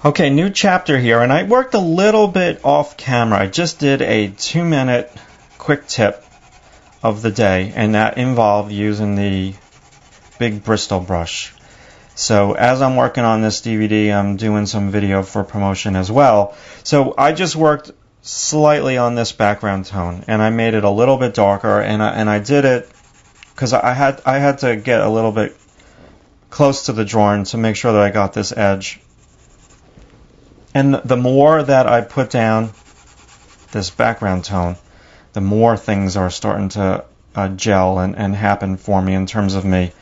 Okay, new chapter here, and I worked a little bit off camera. I just did a 2-minute quick tip of the day, and that involved using the big Bristol brush. So as I'm working on this DVD, I'm doing some video for promotion as well. So I just worked slightly on this background tone, and I made it a little bit darker, and I did it because I had to get a little bit close to the drawing to make sure that I got this edge. And the more that I put down this background tone, the more things are starting to gel and happen for me in terms of me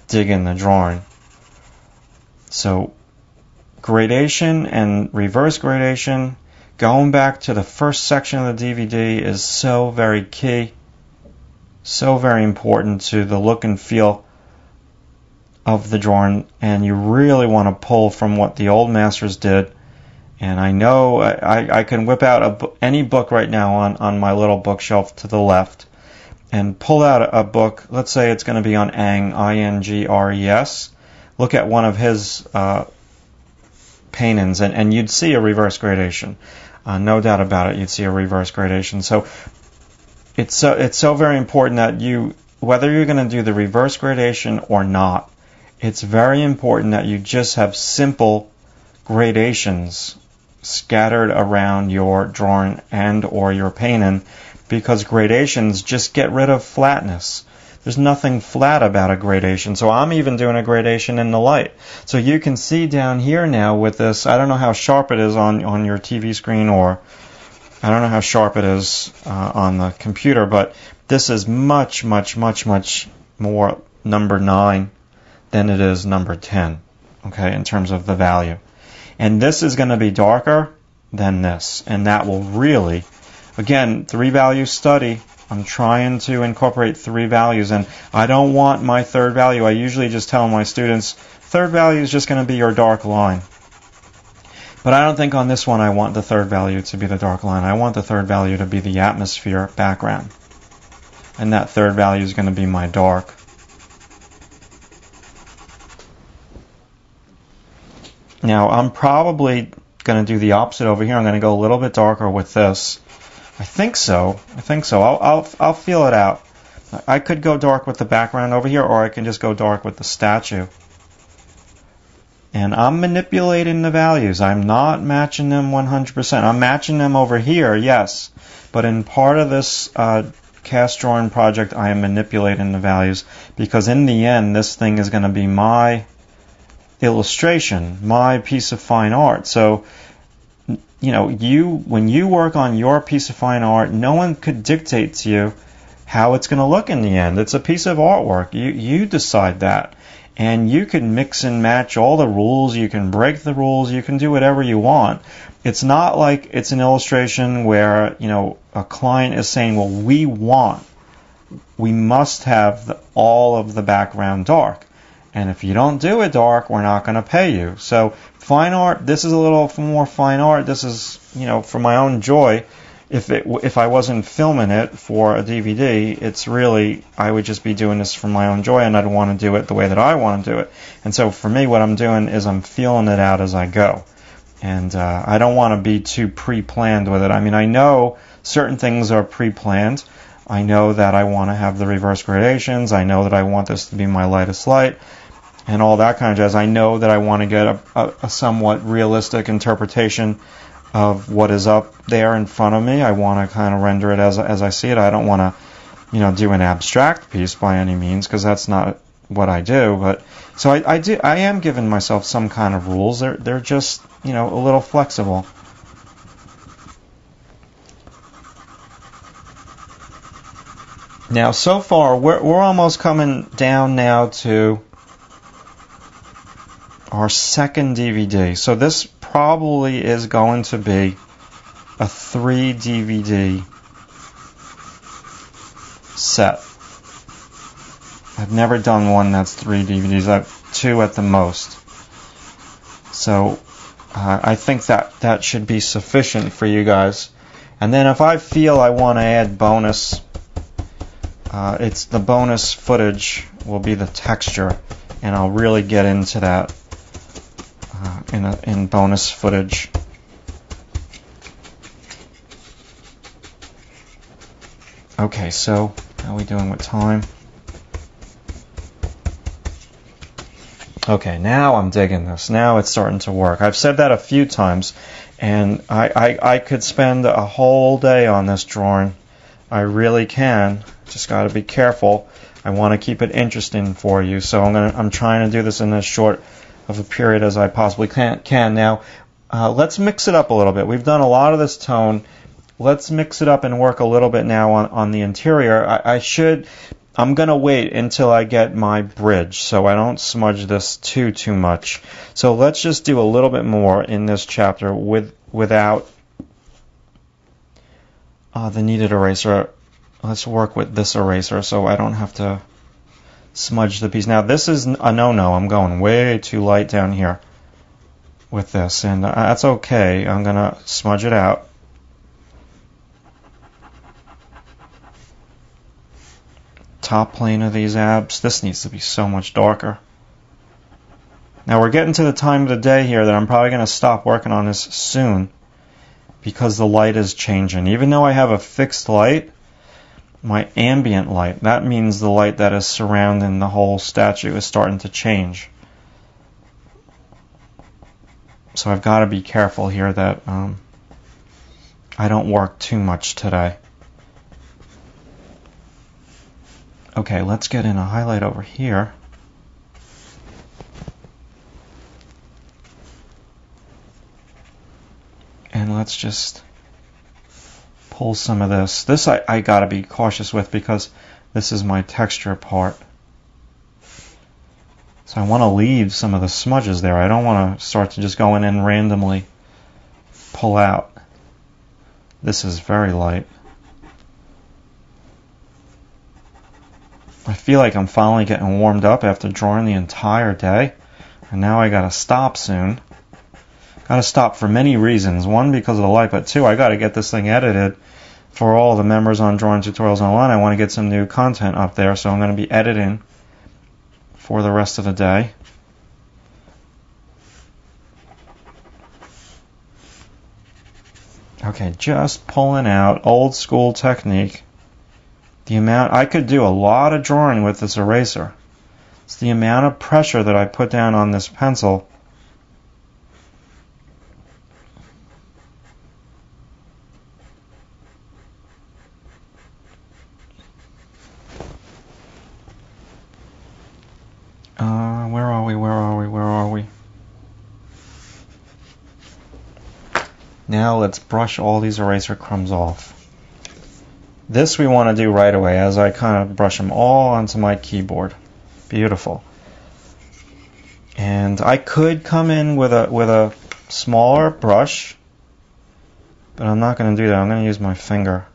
digging the drawing. So gradation and reverse gradation, going back to the first section of the DVD is so very key, so very important to the look and feel of the drawing, and you really want to pull from what the old masters did. And I know I can whip out any book right now on my little bookshelf to the left and pull out a book. Let's say it's going to be on Ang, I-N-G-R-E-S. Look at one of his paintings, and you'd see a reverse gradation. No doubt about it, you'd see a reverse gradation. So it's so very important that you, whether you're going to do the reverse gradation or not, it's very important that you just have simple gradations scattered around your drawing and or your painting, because gradations just get rid of flatness. There's nothing flat about a gradation. So I'm even doing a gradation in the light. So you can see down here now with this, I don't know how sharp it is on your TV screen, or I don't know how sharp it is on the computer, but this is much, much, much, much more number 9 than it is number 10, okay, in terms of the value. And this is going to be darker than this, and that will really, again, 3-value study. I'm trying to incorporate 3 values, and I don't want my third value. I usually just tell my students, third value is just going to be your dark line. But I don't think on this one I want the third value to be the dark line. I want the third value to be the atmosphere background. And that third value is going to be my dark. Now, I'm probably going to do the opposite over here. I'm going to go a little bit darker with this. I think so. I'll feel it out. I could go dark with the background over here, or I can just go dark with the statue. And I'm manipulating the values. I'm not matching them 100%. I'm matching them over here, yes. But in part of this CastDrawing project, I am manipulating the values, because in the end, this thing is going to be my illustration, my piece of fine art. So, you know, when you work on your piece of fine art, no one could dictate to you how it's going to look in the end. It's a piece of artwork. You decide that. And you can mix and match all the rules. You can break the rules. You can do whatever you want. It's not like it's an illustration where, you know, a client is saying, well, we must have all of the background dark. And if you don't do it dark, we're not going to pay you. So fine art, this is a little more fine art. This is, you know, for my own joy. If I wasn't filming it for a DVD, it's really, I would just be doing this for my own joy, and I'd want to do it the way that I want to do it. And so for me, what I'm doing is I'm feeling it out as I go. And I don't want to be too pre-planned with it. I mean, I know certain things are pre-planned. I know that I want to have the reverse gradations. I know that I want this to be my lightest light, and all that kind of jazz. I know that I want to get a somewhat realistic interpretation of what is up there in front of me. I want to kind of render it as I see it. I don't want to, you know, do an abstract piece by any means, because that's not what I do. But so I am giving myself some kind of rules. They're just, you know, a little flexible. Now, so far, we're almost coming down now to our second DVD. So this probably is going to be a 3 DVD set. I've never done one that's 3 DVDs. I've 2 at the most. So I think that should be sufficient for you guys. And then if I feel I want to add bonus, it's the bonus footage will be the texture, and I'll really get into that in bonus footage. Okay, so how are we doing with time? Okay, now I'm digging this. Now it's starting to work. I've said that a few times, and I could spend a whole day on this drawing. I really can. Just got to be careful. I want to keep it interesting for you, so I'm trying to do this in as short of a period as I possibly can. Now, let's mix it up a little bit. We've done a lot of this tone. Let's mix it up and work a little bit now on the interior. I'm going to wait until I get my bridge so I don't smudge this too much. So let's just do a little bit more in this chapter without the kneaded eraser. Let's work with this eraser so I don't have to smudge the piece. Now this is a no-no. I'm going way too light down here with this, and that's okay. I'm going to smudge it out. Top plane of these abs. This needs to be so much darker. Now we're getting to the time of the day here that I'm probably going to stop working on this soon because the light is changing. Even though I have a fixed light, my ambient light, that means the light that is surrounding the whole statue, is starting to change. So I've got to be careful here that I don't work too much today. Okay, let's get in a highlight over here. And let's just pull some of this. This I gotta be cautious with because this is my texture part. So I want to leave some of the smudges there. I don't want to start to just go in and randomly pull out. This is very light. I feel like I'm finally getting warmed up after drawing the entire day, and now I gotta stop soon. Gotta stop for many reasons. One, because of the light, but two, I gotta get this thing edited for all the members on Drawing Tutorials Online. I want to get some new content up there, so I'm going to be editing for the rest of the day. Okay, just pulling out, old school technique. The amount I could do a lot of drawing with this eraser. It's the amount of pressure that I put down on this pencil. Where are we? Now let's brush all these eraser crumbs off. This we want to do right away as I kind of brush them all onto my keyboard. Beautiful. And I could come in with a smaller brush, but I'm not going to do that. I'm going to use my finger.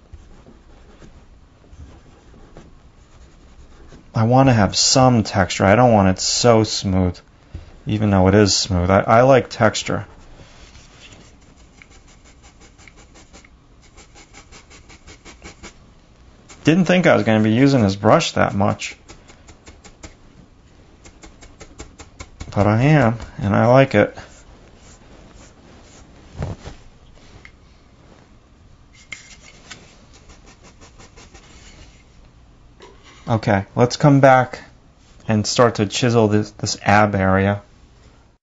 I want to have some texture. I don't want it so smooth, even though it is smooth. I like texture. Didn't think I was going to be using this brush that much, but I am, and I like it. Okay, let's come back and start to chisel this ab area.